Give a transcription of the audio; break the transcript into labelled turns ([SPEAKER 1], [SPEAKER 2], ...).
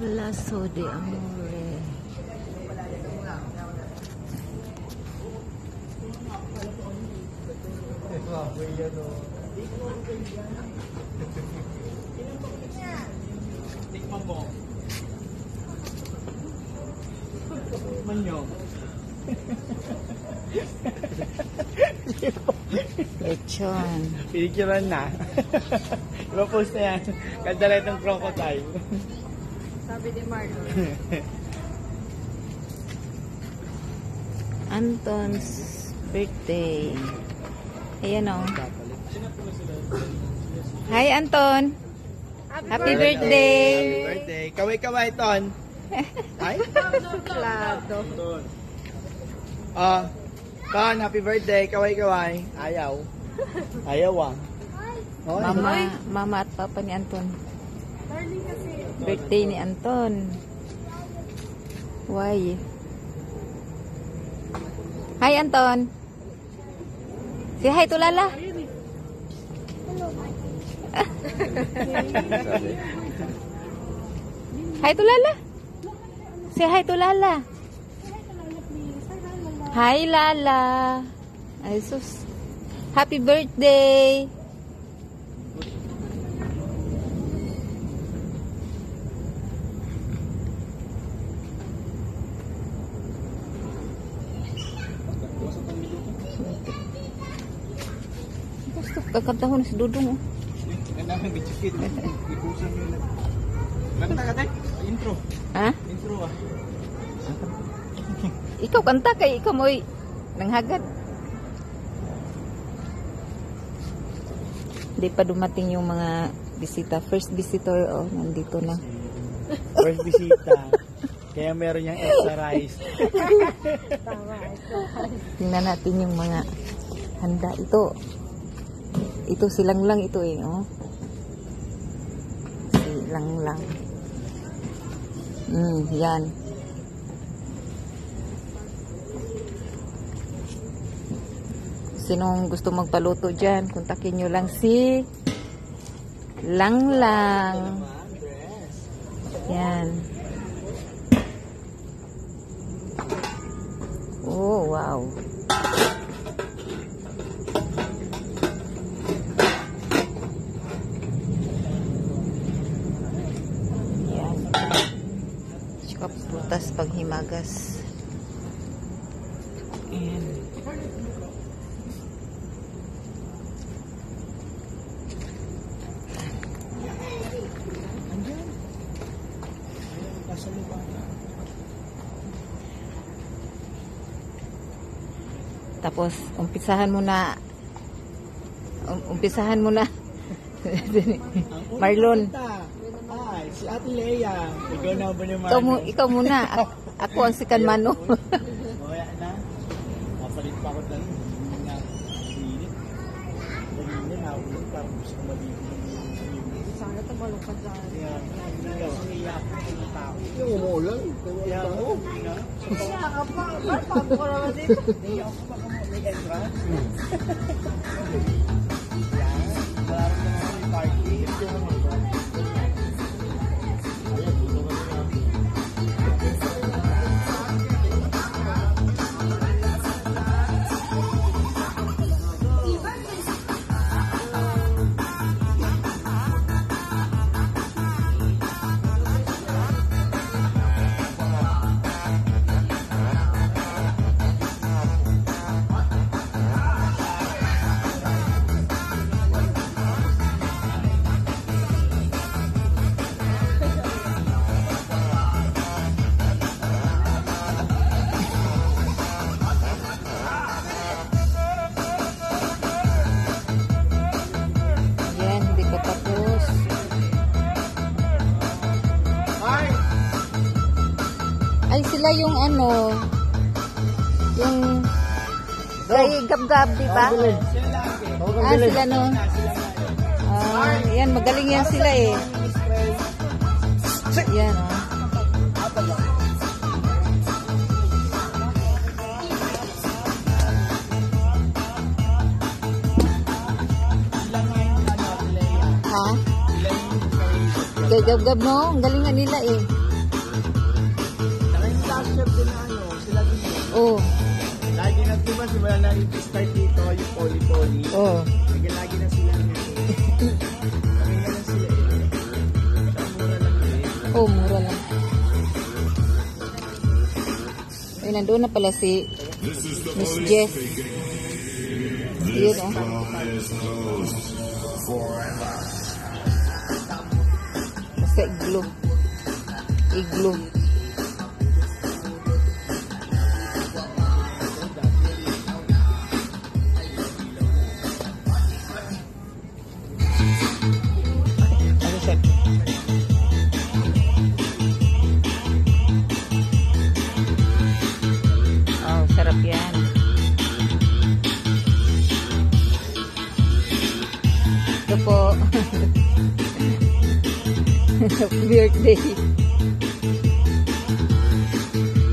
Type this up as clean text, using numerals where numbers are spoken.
[SPEAKER 1] Lazo de Amore.
[SPEAKER 2] Tikman mo. Tikman nyo.
[SPEAKER 1] Lechon.
[SPEAKER 2] Pinicturean na. Ipa-post na yan. Ganda rin itong crocodile.
[SPEAKER 3] Sabi ni Marlon.
[SPEAKER 1] Anton's birthday. Ayan o. Hi, Anton. Happy birthday.
[SPEAKER 2] Happy birthday. Kaway-kaway, Ton. Ay?
[SPEAKER 3] Klado.
[SPEAKER 2] Ton, happy birthday. Kaway-kaway. Ayaw. Ayaw ah.
[SPEAKER 1] Mama at papa ni Anton.
[SPEAKER 3] Darling kasi.
[SPEAKER 1] Birthday ni Anton. Why? Hi, Anton. Say hi to Lala. Hi to Lala. Say hi to Lala. Hi, Lala. Ay, sus. Happy birthday. Kakanta ko na si Dudong.
[SPEAKER 2] Ganda kang bitchikit. Ipusan nyo na. Kanta ka tayo? Intro.
[SPEAKER 1] Ha?
[SPEAKER 2] Intro ah.
[SPEAKER 1] Ikaw kanta kay ikaw mo'y nanghagad. Hindi pa dumating yung mga bisita. First visitor, oh, nandito na.
[SPEAKER 2] First bisita. Kaya meron niyang extra rice.
[SPEAKER 3] Tama, ito.
[SPEAKER 1] Tingnan natin yung mga handa. Ito silang lang ito eh, oh. Silang lang. Yan. Sinong gusto magpaluto dyan, kontakin nyo lang si Langlang. Yan. Oh, wow. Yan. Tsaka prutas pag himagas. Ayan. Tapos umpisahan mo na Marlon.
[SPEAKER 2] Ay, si Ate Leia. Ikaw na ba naman?
[SPEAKER 1] Ikaw muna. Ako ang si Kanmano.
[SPEAKER 2] Maya na. Mapalit pa ako dahil. Hindi nga. Init. Kanina nahulog. Parang gusto ko mabibig.
[SPEAKER 3] Sana tumalong ka dyan.
[SPEAKER 2] Kaya, umiyak ko ng tao.
[SPEAKER 4] Yung umulan.
[SPEAKER 2] Kaya ako,
[SPEAKER 3] Siya ka pa. Paano ko naman dito?
[SPEAKER 2] hindi ako pa may entrance. Yan. Marami na naman yung party.
[SPEAKER 1] Ay, sila yung ano, yung kay Gab-Gab, di ba? Ah, sila no. Ah, yan, magaling yan sila eh. Yan, oh. Ha? Kay Gab-Gab, no? Ang galing nga nila eh.
[SPEAKER 2] Last year din na ano, sila din.
[SPEAKER 1] Oh,
[SPEAKER 2] Lagi na diba, simula na start dito yung poly-poly.
[SPEAKER 1] oh.
[SPEAKER 2] Lagi na sila ngayon. Kami na lang sila eh. Saka mura lang eh.
[SPEAKER 1] Oh, mura lang. Ay, nandoon na pala si Miss Jess. Yun, oh. Sa igloo. Igloo. Ano siya? Oh, sarap yan. Ito po. Birthday.